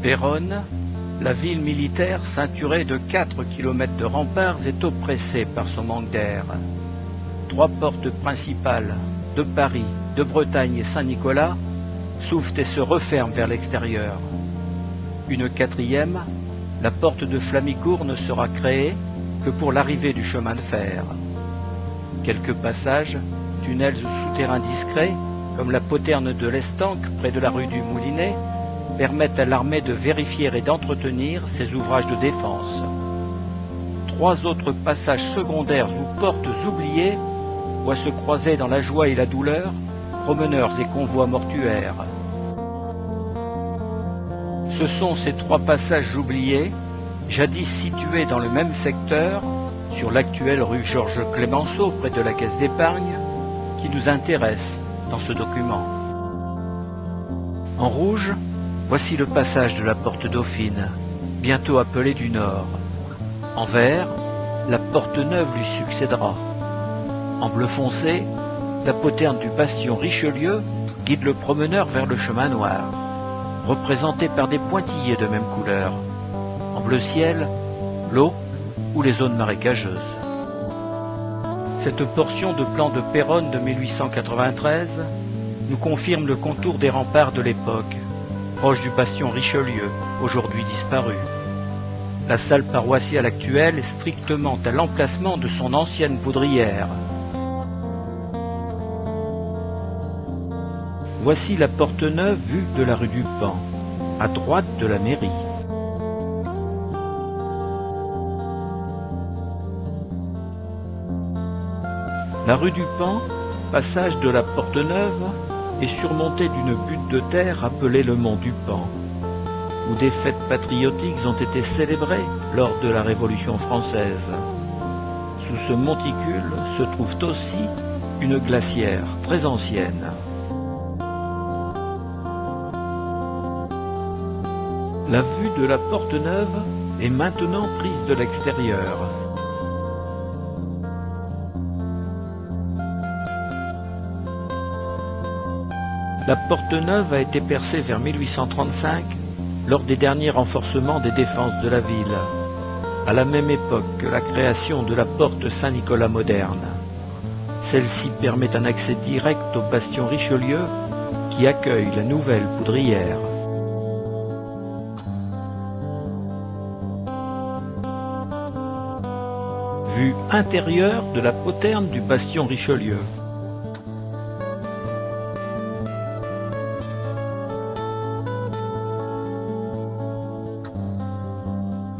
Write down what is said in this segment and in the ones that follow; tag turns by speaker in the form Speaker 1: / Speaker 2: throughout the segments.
Speaker 1: Péronne, la ville militaire ceinturée de 4 kilomètres de remparts est oppressée par son manque d'air. 3 portes principales, de Paris, de Bretagne et Saint-Nicolas, s'ouvrent et se referment vers l'extérieur. Une 4e, la porte de Flamicourt, ne sera créée que pour l'arrivée du chemin de fer. Quelques passages, tunnels ou souterrains discrets, comme la poterne de l'Estanque près de la rue du Moulinet, permettent à l'armée de vérifier et d'entretenir ses ouvrages de défense. 3 autres passages secondaires ou portes oubliées voient se croiser dans la joie et la douleur promeneurs et convois mortuaires. Ce sont ces 3 passages oubliés, jadis situés dans le même secteur, sur l'actuelle rue Georges Clemenceau près de la Caisse d'Épargne, qui nous intéressent dans ce document. En rouge, voici le passage de la porte Dauphine, bientôt appelée du Nord. En vert, la porte Neuve lui succédera. En bleu foncé, la poterne du bastion Richelieu guide le promeneur vers le chemin noir, représenté par des pointillés de même couleur. En bleu ciel, l'eau ou les zones marécageuses. Cette portion de plan de Péronne de 1893 nous confirme le contour des remparts de l'époque, proche du bastion Richelieu, aujourd'hui disparu. La salle paroissiale actuelle est strictement à l'emplacement de son ancienne poudrière. Voici la porte Neuve vue de la rue du Pan, à droite de la mairie. La rue du Pan, passage de la porte Neuve, est surmontée d'une butte de terre appelée le Mont du Pan, où des fêtes patriotiques ont été célébrées lors de la Révolution française. Sous ce monticule se trouve aussi une glacière très ancienne. La vue de la porte Neuve est maintenant prise de l'extérieur. La porte Neuve a été percée vers 1835 lors des derniers renforcements des défenses de la ville, à la même époque que la création de la porte Saint-Nicolas moderne. Celle-ci permet un accès direct au bastion Richelieu qui accueille la nouvelle poudrière. Vue intérieure de la poterne du bastion Richelieu.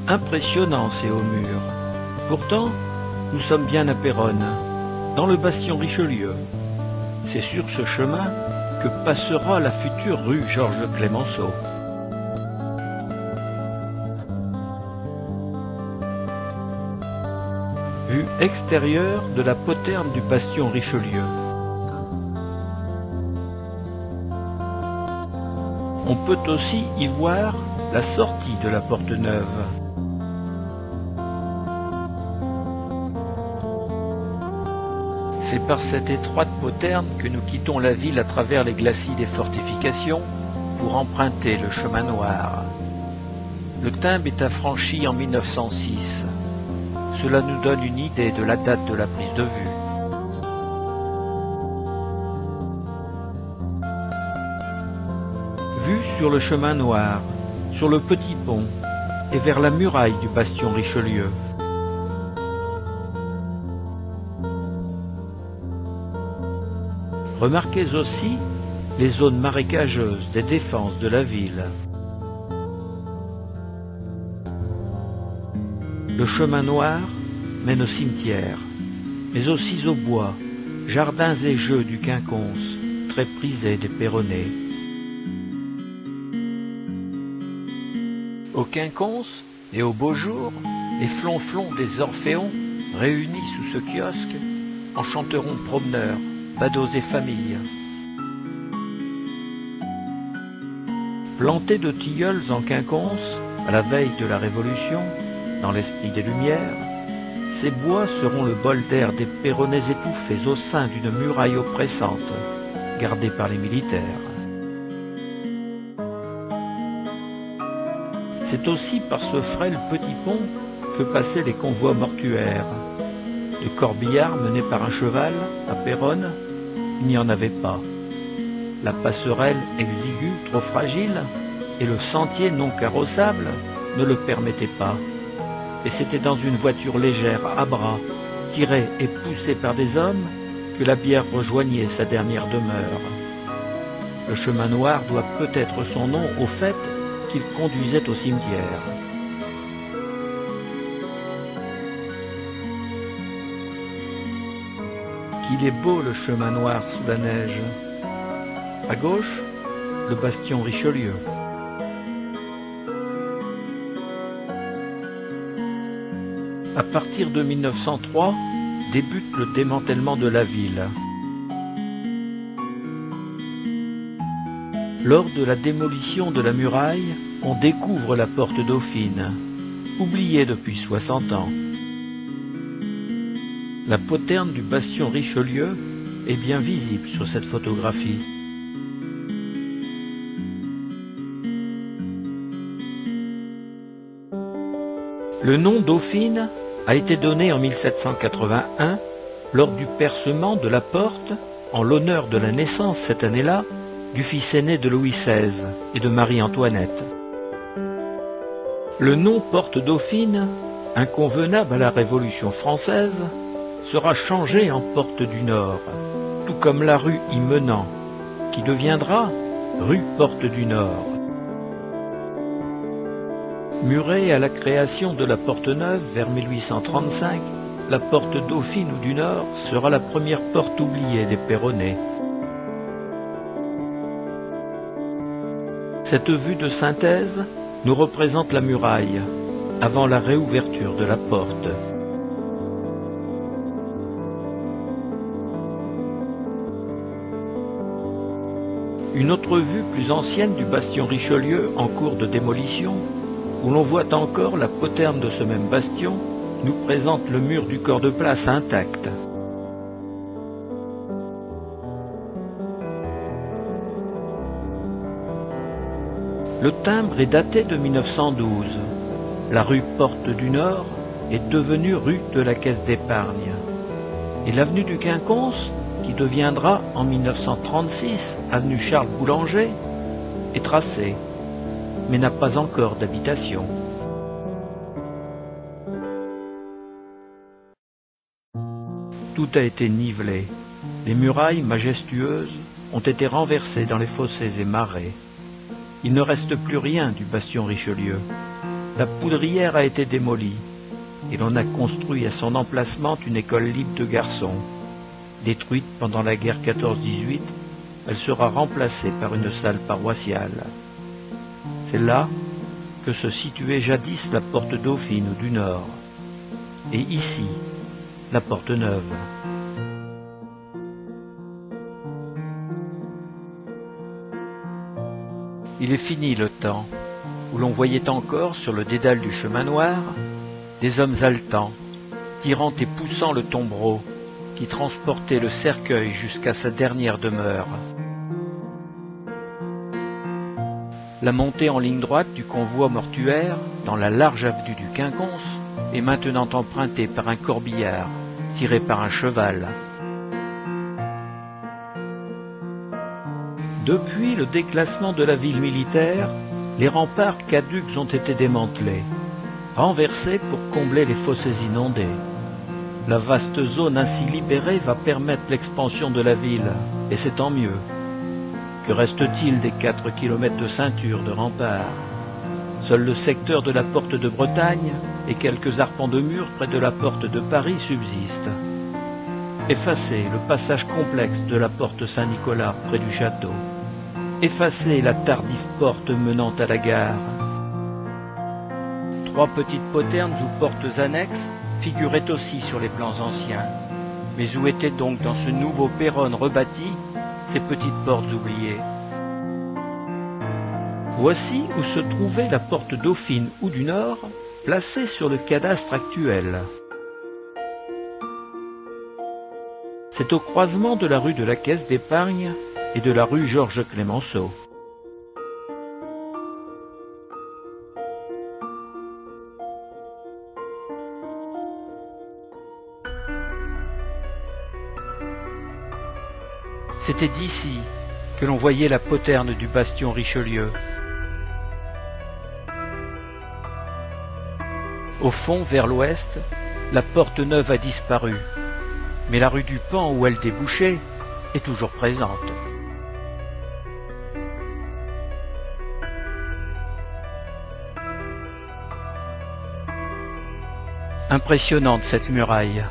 Speaker 1: Impressionnant ces hauts murs. Pourtant, nous sommes bien à Péronne, dans le bastion Richelieu. C'est sur ce chemin que passera la future rue Georges Clemenceau. Vue extérieure de la poterne du bastion Richelieu. On peut aussi y voir la sortie de la porte Neuve. C'est par cette étroite poterne que nous quittons la ville à travers les glacis des fortifications pour emprunter le chemin noir. Le timbre est affranchi en 1906. Cela nous donne une idée de la date de la prise de vue. Vue sur le chemin noir, sur le petit pont et vers la muraille du bastion Richelieu. Remarquez aussi les zones marécageuses des défenses de la ville. Le chemin noir mène au cimetière, mais aussi au bois, jardins et jeux du Quinconce, très prisés des Péronnais. Au Quinconce et au beau jour, les flonflons des Orphéons, réunis sous ce kiosque, enchanteront promeneurs, badauds et familles. Plantés de tilleuls en Quinconce, à la veille de la Révolution, dans l'esprit des Lumières, ces bois seront le bol d'air des Péronnais étouffés au sein d'une muraille oppressante, gardée par les militaires. C'est aussi par ce frêle petit pont que passaient les convois mortuaires. De corbillards menés par un cheval à Péronne, il n'y en avait pas. La passerelle exiguë, trop fragile, et le sentier non carrossable ne le permettaient pas. Et c'était dans une voiture légère à bras, tirée et poussée par des hommes, que la bière rejoignait sa dernière demeure. Le chemin noir doit peut-être son nom au fait qu'il conduisait au cimetière. Qu'il est beau le chemin noir sous la neige. À gauche, le bastion Richelieu. À partir de 1903, débute le démantèlement de la ville. Lors de la démolition de la muraille, on découvre la porte Dauphine, oubliée depuis 60 ans. La poterne du bastion Richelieu est bien visible sur cette photographie. Le nom Dauphine a été donné en 1781 lors du percement de la porte en l'honneur de la naissance cette année-là du fils aîné de Louis XVI et de Marie-Antoinette. Le nom porte Dauphine, inconvenable à la Révolution française, sera changé en porte du Nord, tout comme la rue y menant, qui deviendra rue Porte du Nord. Murée à la création de la Porte Neuve vers 1835, la porte Dauphine ou du Nord sera la première porte oubliée des Péronnais. Cette vue de synthèse nous représente la muraille, avant la réouverture de la porte. Une autre vue plus ancienne du bastion Richelieu en cours de démolition, où l'on voit encore la poterne de ce même bastion, nous présente le mur du corps de place intact. Le timbre est daté de 1912. La rue Porte du Nord est devenue rue de la Caisse d'Épargne. Et l'avenue du Quinconce, qui deviendra en 1936 avenue Charles Boulanger, est tracée, mais n'a pas encore d'habitation. Tout a été nivelé. Les murailles majestueuses ont été renversées dans les fossés et marais. Il ne reste plus rien du bastion Richelieu. La poudrière a été démolie et l'on a construit à son emplacement une école libre de garçons. Détruite pendant la guerre 14-18, elle sera remplacée par une salle paroissiale. C'est là que se situait jadis la porte Dauphine ou du Nord, et ici, la porte Neuve. Il est fini le temps où l'on voyait encore sur le dédale du chemin noir des hommes haletants, tirant et poussant le tombereau qui transportait le cercueil jusqu'à sa dernière demeure. La montée en ligne droite du convoi mortuaire dans la large avenue du Quinconce est maintenant empruntée par un corbillard tiré par un cheval. Depuis le déclassement de la ville militaire, les remparts caducs ont été démantelés, renversés pour combler les fossés inondés. La vaste zone ainsi libérée va permettre l'expansion de la ville, et c'est tant mieux. Que reste-t-il des 4 km de ceinture de remparts? Seul le secteur de la porte de Bretagne et quelques arpents de murs près de la porte de Paris subsistent. Effacé le passage complexe de la porte Saint-Nicolas près du château. Effacé la tardive porte menant à la gare. 3 petites poternes ou portes annexes figuraient aussi sur les plans anciens. Mais où étaient donc dans ce nouveau Péronne rebâti ces petites portes oubliées? Voici où se trouvait la porte Dauphine ou du Nord, placée sur le cadastre actuel. C'est au croisement de la rue de la Caisse d'Épargne et de la rue Georges Clemenceau. C'était d'ici que l'on voyait la poterne du bastion Richelieu. Au fond, vers l'ouest, la porte neuve a disparu, mais la rue du Pan où elle débouchait est toujours présente. Impressionnante cette muraille.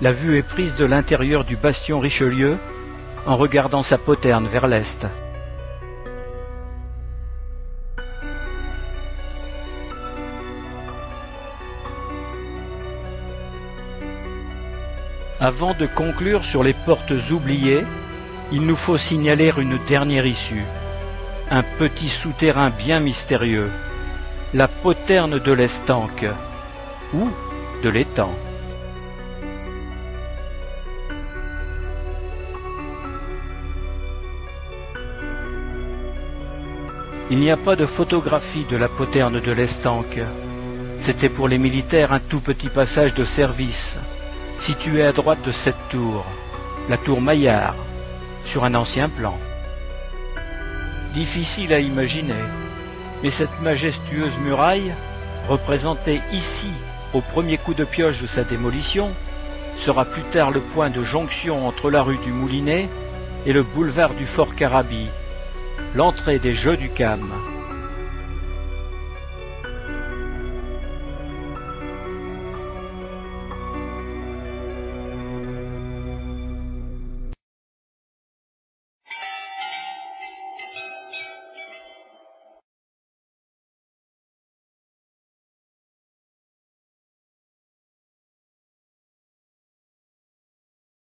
Speaker 1: La vue est prise de l'intérieur du bastion Richelieu en regardant sa poterne vers l'est. Avant de conclure sur les portes oubliées, il nous faut signaler une dernière issue. Un petit souterrain bien mystérieux. La poterne de l'Estanque, ou de l'étang. Il n'y a pas de photographie de la poterne de l'Estanque. C'était pour les militaires un tout petit passage de service, situé à droite de cette tour, la tour Maillard, sur un ancien plan. Difficile à imaginer, mais cette majestueuse muraille, représentée ici au premier coup de pioche de sa démolition, sera plus tard le point de jonction entre la rue du Moulinet et le boulevard du Fort Carabi, l'entrée des Jeux du Cam.